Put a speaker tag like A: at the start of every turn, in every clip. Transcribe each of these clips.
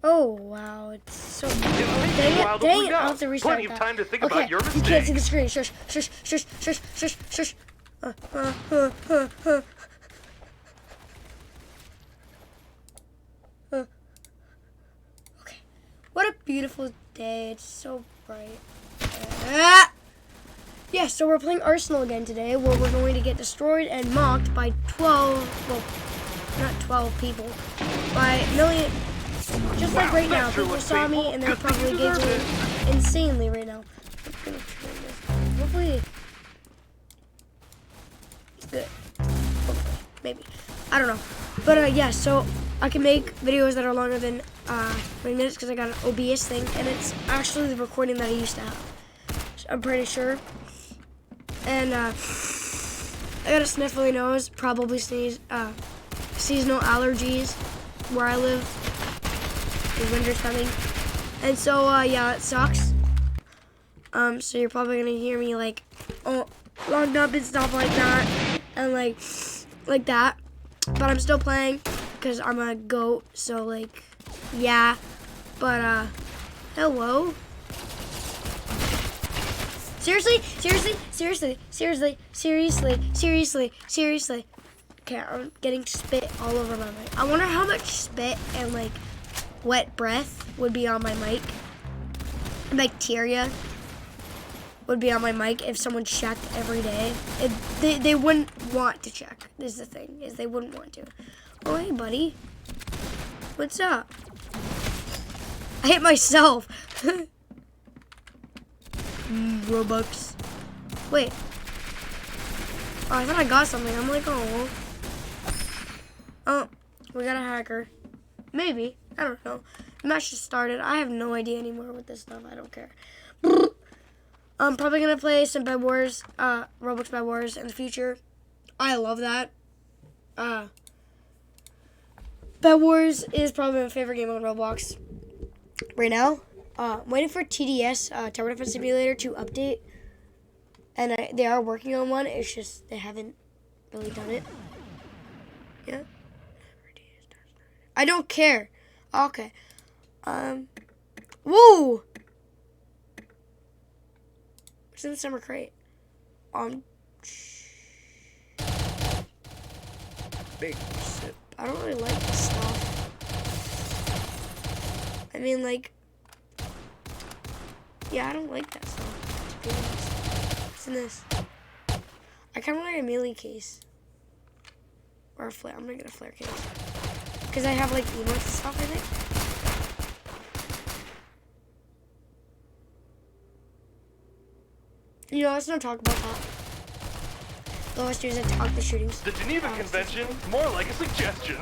A: Oh, wow. It's so
B: It'll
A: dang
B: take you a
A: it,
B: while to
A: dang
B: bleed
A: it. I'll
B: out.
A: have to restart
B: Plenty of
A: that.
B: time to think
A: Okay,
B: about your
A: you can't see the
B: mistakes.
A: screen. Shush, shush, shush, shush, shush, shush. Okay. What a beautiful day. It's so bright. Yeah, so we're playing Arsenal again today, where we're going to get destroyed and mocked by 12, well, not 12 people, by a million. Just like right now, people saw me and they're probably giggling insanely right now. I'm gonna turn this. Hopefully, it's good. Hopefully, maybe. I don't know. But yeah, so I can make videos that are longer than 20 minutes because I got an OBS thing, and it's actually the recording that I used to have. So I'm pretty sure. And I got a sniffly nose, probably seasonal allergies where I live. The winter's coming. And so, yeah, it sucks. So you're probably gonna hear me like, logged up and stuff like that. And like that. But I'm still playing because I'm a goat. So like, yeah. But, hello. Seriously? Okay, I'm getting spit all over my mic. I wonder how much spit and like wet breath would be on my mic. Bacteria would be on my mic if someone checked every day. They wouldn't want to check. This is the thing, is they wouldn't want to. Oh, hey, buddy. What's up? I hit myself. Robux. Wait. Oh, I thought I got something. I'm like, oh. Oh, we got a hacker. Maybe. I don't know. The match just started. I have no idea anymore with this stuff. I don't care. I'm probably going to play some Bed Wars, Roblox Bed Wars in the future. I love that. Bed Wars is probably my favorite game on Roblox right now. I'm waiting for TDS, Tower Defense Simulator, to update. And they are working on one. It's just they haven't really done it. Yeah. I don't care. Okay. Woo! What's in the summer crate? Big sip. I don't really like this stuff. I mean, like, yeah, I don't like that stuff, to be honest. What's in this? I kind of like a melee case. Or a flare. I'm gonna get a flare case. Because I have, like, emotes and stuff, I think. You know, let's not talk about that. Let's do is talk the shootings.
B: The Geneva Convention, more like a suggestion.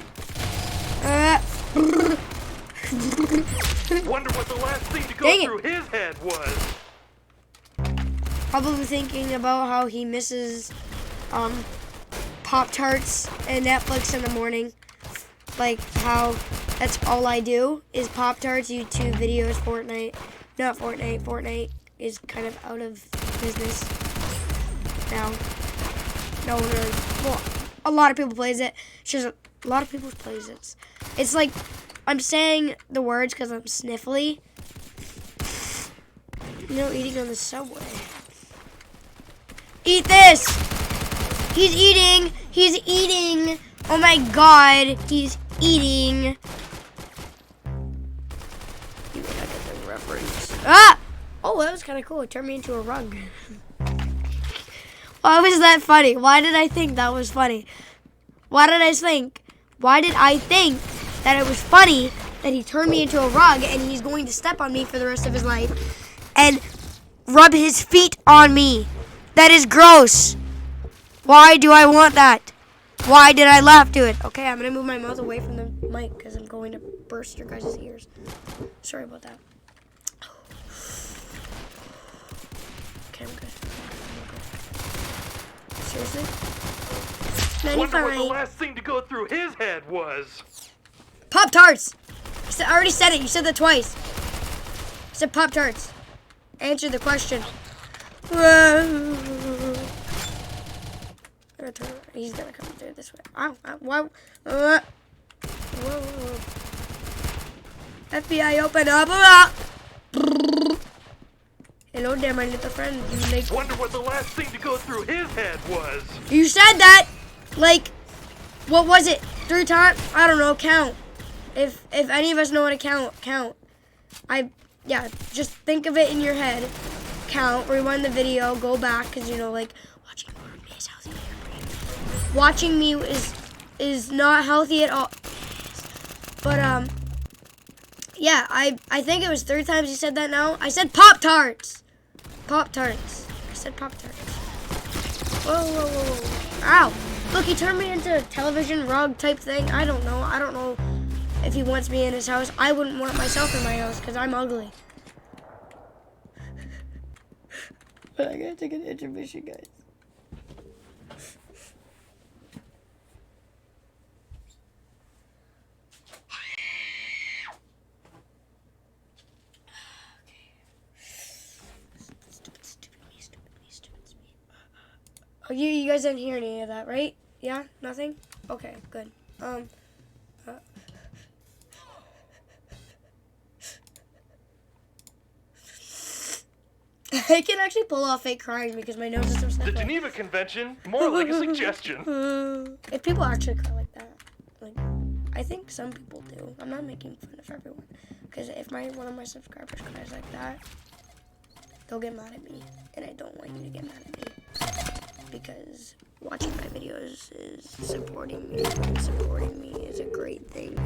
B: Wonder what the last thing to go through his head was.
A: Probably thinking about how he misses Pop-Tarts and Netflix in the morning. Like how that's all I do is Pop-Tarts, YouTube videos, Fortnite. Not Fortnite. Fortnite is kind of out of business now. No one really, well, a lot of people plays it. It's just a lot of people plays it. It's like, I'm saying the words because I'm sniffly. You know, eating on the subway. Eat this! He's eating! He's eating! Oh my god, he's eating! You may not get the reference. Ah! Oh, that was kind of cool. It turned me into a rug. Why was that funny? Why did I think that was funny? Why did I think that it was funny that he turned me into a rug and he's going to step on me for the rest of his life and rub his feet on me? That is gross. Why do I want that? Why did I laugh to it? Okay, I'm going to move my mouth away from the mic because I'm going to burst your guys' ears. Sorry about that. Okay, I'm good. Seriously?
B: Wonder what the last thing to go through his head was.
A: Pop-Tarts! I already said it. You said that twice. I said Pop-Tarts. Answer the question. He's gonna come through this way. Whoa. FBI, open up. Hello there, my little friend.
B: Wonder what the last thing to go through his head was.
A: You said that, like, what was it? 3 times? I don't know. Count. If any of us know how to count. Yeah, just think of it in your head. Count. Rewind the video. Go back, because you know, like, watching more of me is healthy. Watching me is not healthy at all. But yeah, I think it was 3 times you said that now. I said Pop-Tarts. Pop-Tarts. I said Pop-Tarts. Whoa. Ow. Look, he turned me into a television rug type thing. I don't know if he wants me in his house. I wouldn't want myself in my house because I'm ugly. But I gotta take an intermission, guys. Oh, you guys didn't hear any of that, right? Yeah? Nothing? Okay, good. I can actually pull off fake crying because my nose is so sniffly.
B: The Geneva Convention, more like a suggestion.
A: If people actually cry like that, like, I think some people do. I'm not making fun of everyone. Because if one of my subscribers cries like that, they'll get mad at me. And I don't want you to get mad at me. Because watching my videos is supporting me. And supporting me is a great thing.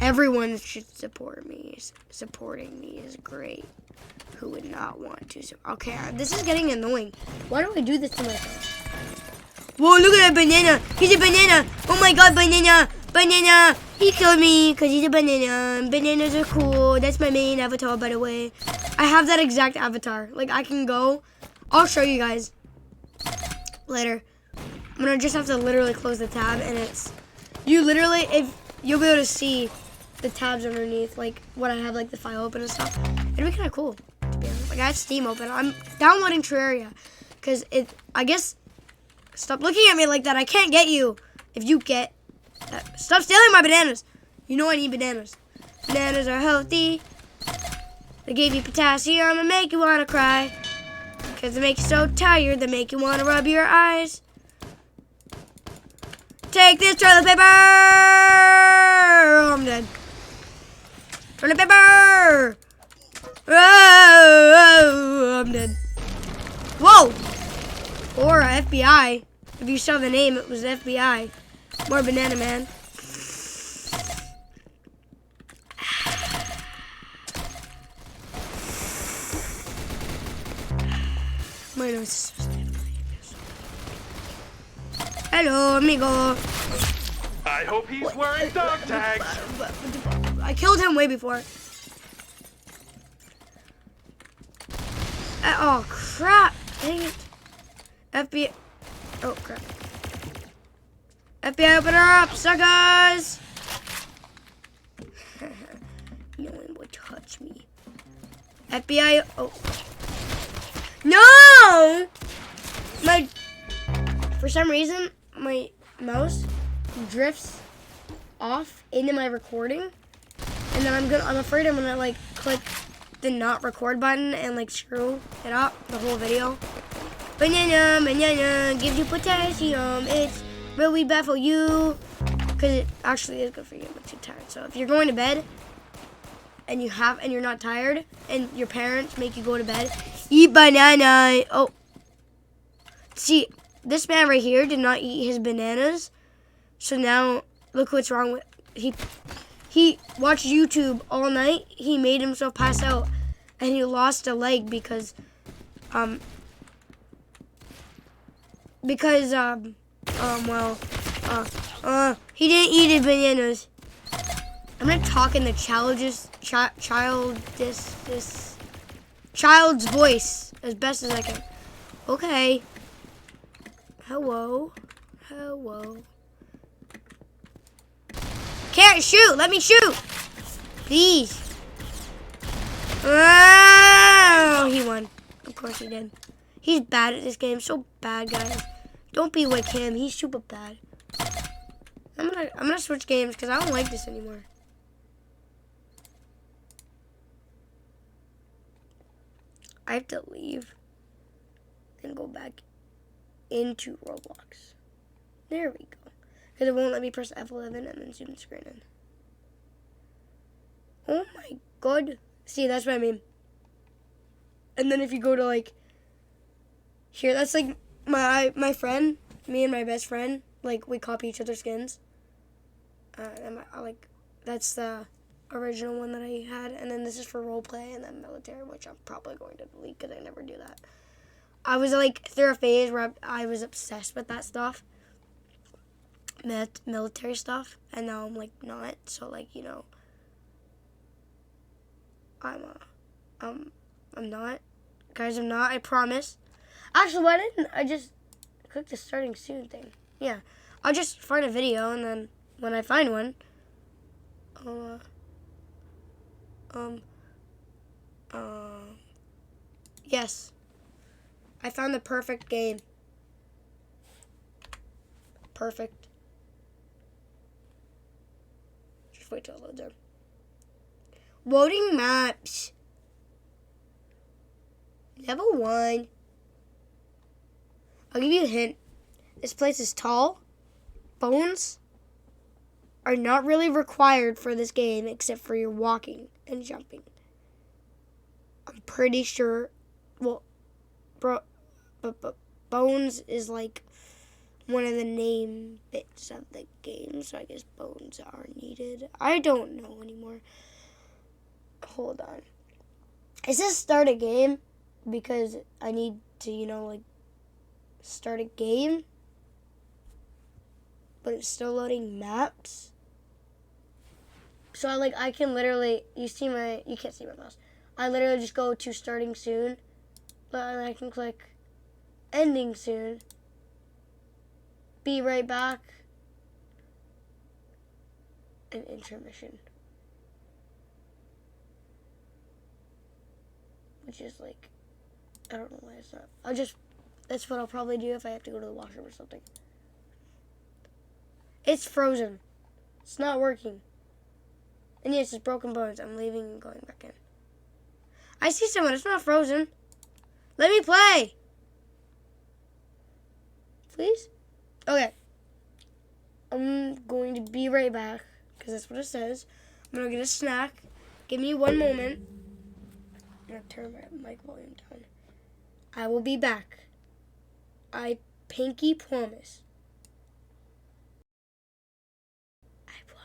A: Everyone should support me. Supporting me is great. Who would not want to? Okay, this is getting annoying. Why do I do this to myself? Whoa, look at that banana. He's a banana. Oh my god, banana. Banana. He killed me because he's a banana. Bananas are cool. That's my main avatar, by the way. I have that exact avatar. Like, I can go. I'll show you guys later. I'm going to just have to literally close the tab. And it's... You'll be able to see the tabs underneath. Like, when I have, like, the file open and stuff. It'd be kind of cool. Like, I have Steam open. I'm downloading Terraria because I guess, stop looking at me like that. I can't get you if you get that. Stop stealing my bananas. You know I need bananas. Bananas are healthy. They give you potassium and make you want to cry because they make you so tired. They make you want to rub your eyes. Take this toilet paper. Oh, I'm dead. Toilet paper. Oh, I'm dead. Whoa! Or FBI. If you saw the name, it was FBI. More banana man. My nose is so sniffly. Hello, amigo.
B: I hope he's wearing dog tags.
A: I killed him way before. Oh, crap. Dang it. FBI. Oh, crap. FBI, open her up, suckers. No one will touch me. FBI. Oh. No! For some reason, my mouse drifts off into my recording. And then I'm afraid I'm gonna, like, click the not record button and like screw it up the whole video. Banana gives you potassium. It's really bad for you because it actually is good for you. I'm too tired. So if you're going to bed and you're not tired and your parents make you go to bed, eat banana. Oh, see, this man right here did not eat his bananas, so now look what's wrong with He watched YouTube all night. He made himself pass out, and he lost a leg because he didn't eat his bananas. I'm gonna talk in the child's voice as best as I can. Okay. Hello. Can't shoot. Let me shoot. Please. Oh, he won. Of course he did. He's bad at this game. So bad, guys. Don't be like him. He's super bad. I'm gonna switch games because I don't like this anymore. I have to leave and go back into Roblox. There we go. Because it won't let me press F11 and then zoom the screen in. Oh my god. See, that's what I mean. And then if you go to like here, that's like my friend, me and my best friend, like we copy each other's skins. That's the original one that I had, and then this is for roleplay, and then military, which I'm probably going to delete because I never do that. I was like through a phase where I was obsessed with that stuff, military stuff, and now I'm like not. So like, you know, I'm not, guys. I'm not. I promise. Actually, why didn't I just click the starting soon thing? Yeah, I'll just find a video, and then when I find one, yes, I found the perfect game. Perfect. Just wait till it loads up. Loading maps. Level 1. I'll give you a hint. This place is tall. Bones are not really required for this game except for your walking and jumping. I'm pretty sure. Well, but bones is like one of the name bits of the game, so I guess bones are needed. I don't know anymore. Hold on. It says start a game because I need to, you know, like start a game, but it's still loading maps. So I can literally, you can't see my mouse. I literally just go to starting soon, but I can click ending soon. Be right back. And intermission. Which is like, I don't know why it's not. That's what I'll probably do if I have to go to the washroom or something. It's frozen. It's not working. And yes, it's broken bones. I'm leaving and going back in. I see someone. It's not frozen. Let me play. Please? Okay. I'm going to be right back because that's what it says. I'm going to get a snack. Give me one moment. I'm going to turn my mic volume down. I will be back. I pinky promise. I promise.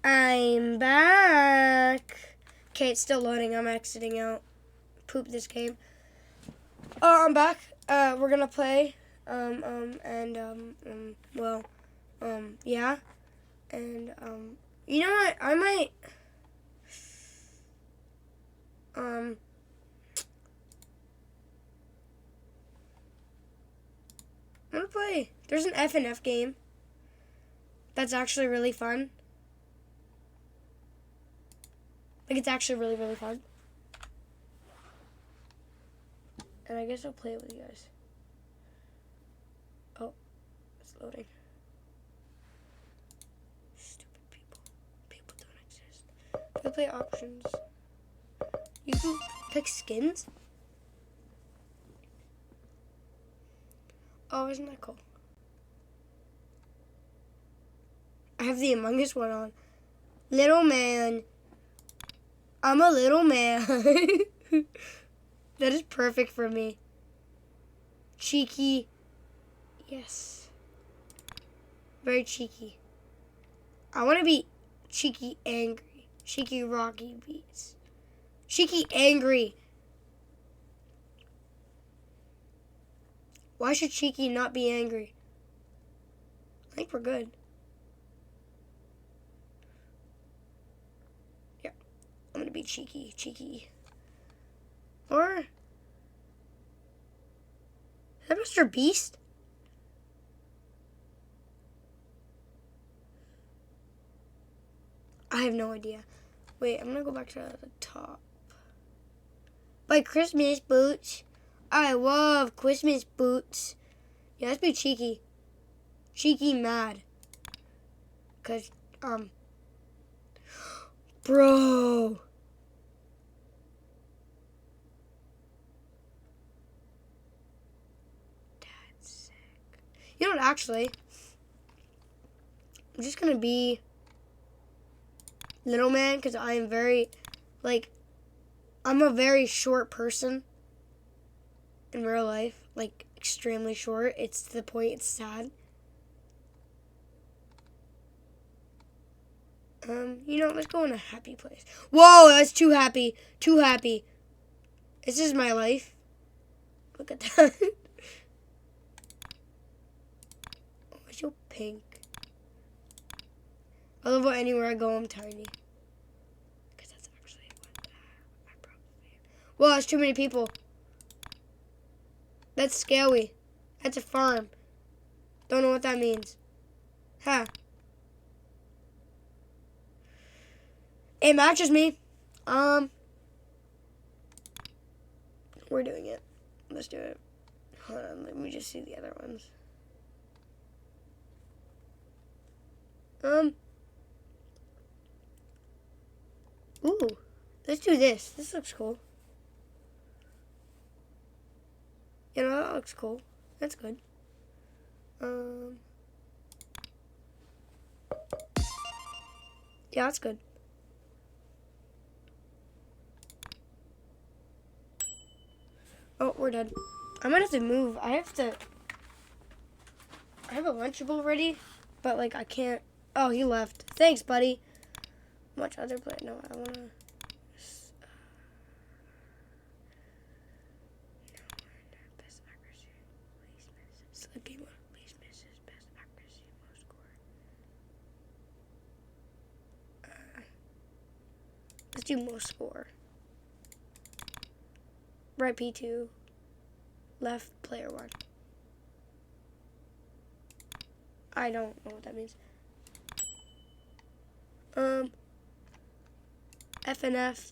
A: I'm back. Okay, it's still loading. I'm exiting out. Poop this game. Oh, I'm back. We're gonna play. Yeah. And, you know what? I might, I'm gonna play. There's an FNF game that's actually really fun. Like, it's actually really, really fun. And I guess I'll play it with you guys. Oh, it's loading. Stupid people. People don't exist. If I play options, you can pick skins. Oh, isn't that cool? I have the Among Us one on. Little man. I'm a little man. That is perfect for me. cheeky. Yes. Very cheeky. I want to be cheeky angry. Cheeky Rocky Beats. Cheeky angry. Why should Cheeky not be angry? I think we're good. Yeah. I'm gonna be cheeky. Cheeky. Or is that Mr. Beast? I have no idea. Wait, I'm gonna go back to the top. Buy Christmas boots. I love Christmas boots. Yeah, let's be cheeky. Cheeky mad. Cause, bro. That's sick. You know what, actually, I'm just gonna be little man, because I am very, like, I'm a very short person in real life. Like, extremely short. It's to the point it's sad. You know, let's go in a happy place. Whoa, that's too happy. Too happy. This is my life. Look at that. Oh, it's so pink. I love how anywhere I go, I'm tiny. Because that's actually what I probably am. Whoa, that's too many people. That's scary. That's a farm. Don't know what that means. Huh. It matches me. We're doing it. Let's do it. Hold on, let me just see the other ones. Ooh, let's do this. This looks cool. You know, that looks cool. That's good. Yeah, that's good. Oh, we're done. I might have to move. I have a Lunchable ready, but like I can't. Oh, he left. Thanks, buddy. Much other play. No, I wanna. Best accuracy, least misses. Select game mode. Least misses. Best accuracy, most score. Let's do most score. Right P2. Left player 1. I don't know what that means. FNF.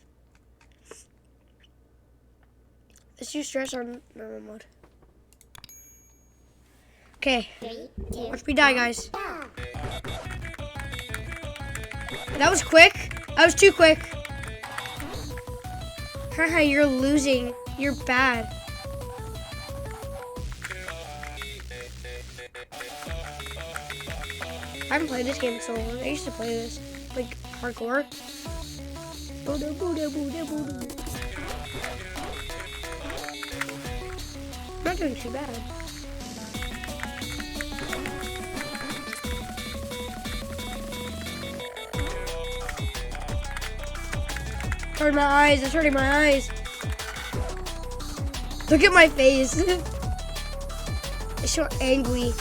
A: Let's do stress on normal mode. Okay. Watch me die, guys. That was quick. That was too quick. Haha, you're losing. You're bad. I haven't played this game in so long. I used to play this, like, hardcore. I'm not doing too bad. Hurting my eyes. It's hurting my eyes. Look at my face. It's so angry.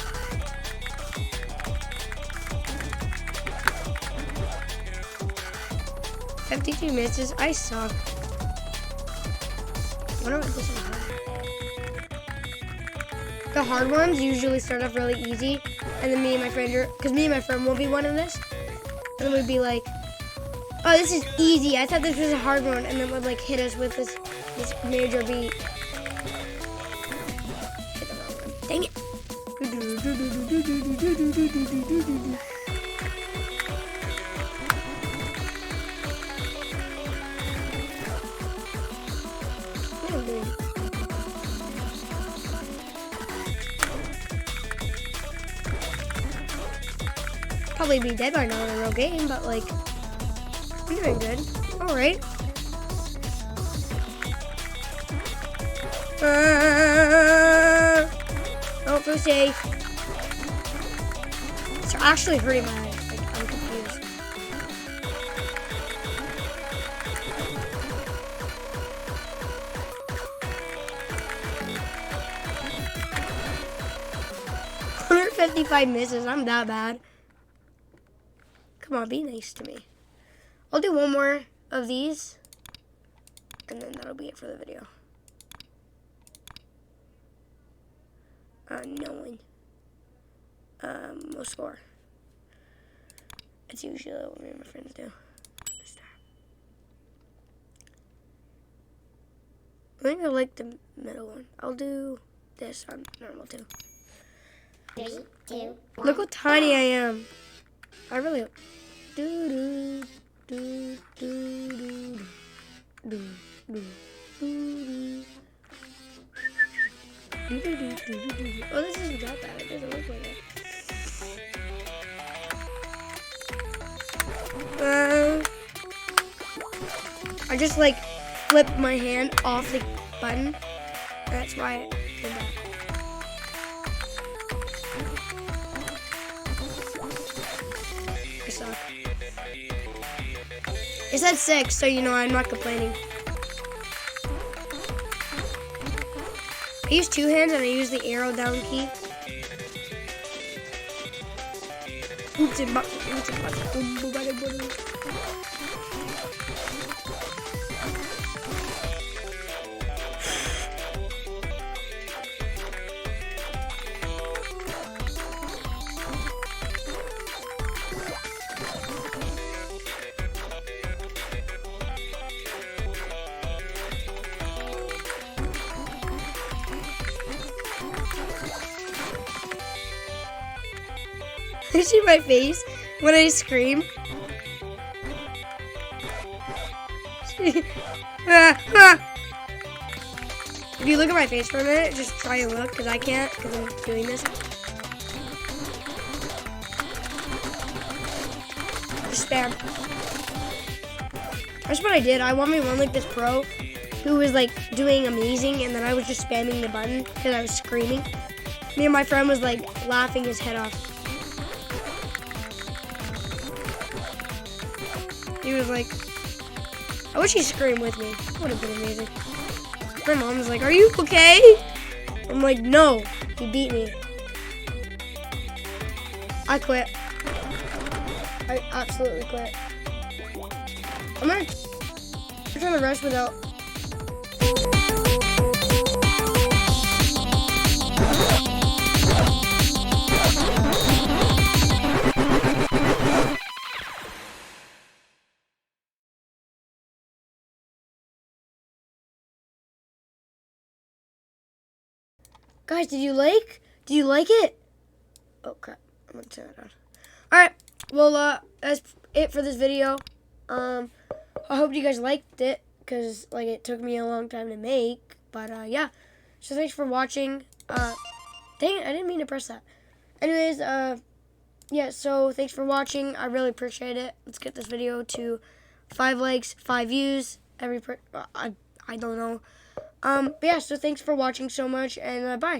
A: $52 misses. I suck. I wonder what this is hard. The hard ones usually start off really easy, and then me and my friend will be one of this, and then we'd be like, "Oh, this is easy. I thought this was a hard one," and then would like hit us with this major beat. Hit the wrong one. Dang it! Probably be dead by now in a real game, but like, I'm doing good. All right. supposed to say? It's actually hurting my eyes. Like, I'm confused. $155 misses. I'm that bad. Come on, be nice to me. I'll do one more of these, and then that'll be it for the video. No one. Most score. It's usually what me and my friends do. I think I like the middle one. I'll do this on normal too.
C: 3, 2, 1.
A: Look how tiny I am. I really. Do do do do do do do do. Oh, this isn't that bad. It doesn't look like it. I just like flipped my hand off the button. That's why it did that. I suck. It said 6, so you know I'm not complaining. I use 2 hands and I use the arrow down key. You see my face when I scream? If you look at my face for a minute, just try and look, because I can't, because I'm doing this. Just spam. That's what I did. I wanted one like this pro who was like doing amazing, and then I was just spamming the button because I was screaming. Me and my friend was like laughing his head off. He was like, I wish he screamed with me. That would have been amazing. My mom was like, are you okay? I'm like, no, he beat me. I quit. I absolutely quit. I'm gonna try the rest without. Guys, did you like it? Oh crap, I'm gonna turn it on. Alright, well, that's it for this video. I hope you guys liked it, because, like, it took me a long time to make, but, yeah. So thanks for watching. Dang it, I didn't mean to press that. Anyways, yeah, so thanks for watching. I really appreciate it. Let's get this video to 5 likes, 5 views, I don't know. But yeah, so thanks for watching so much, and bye.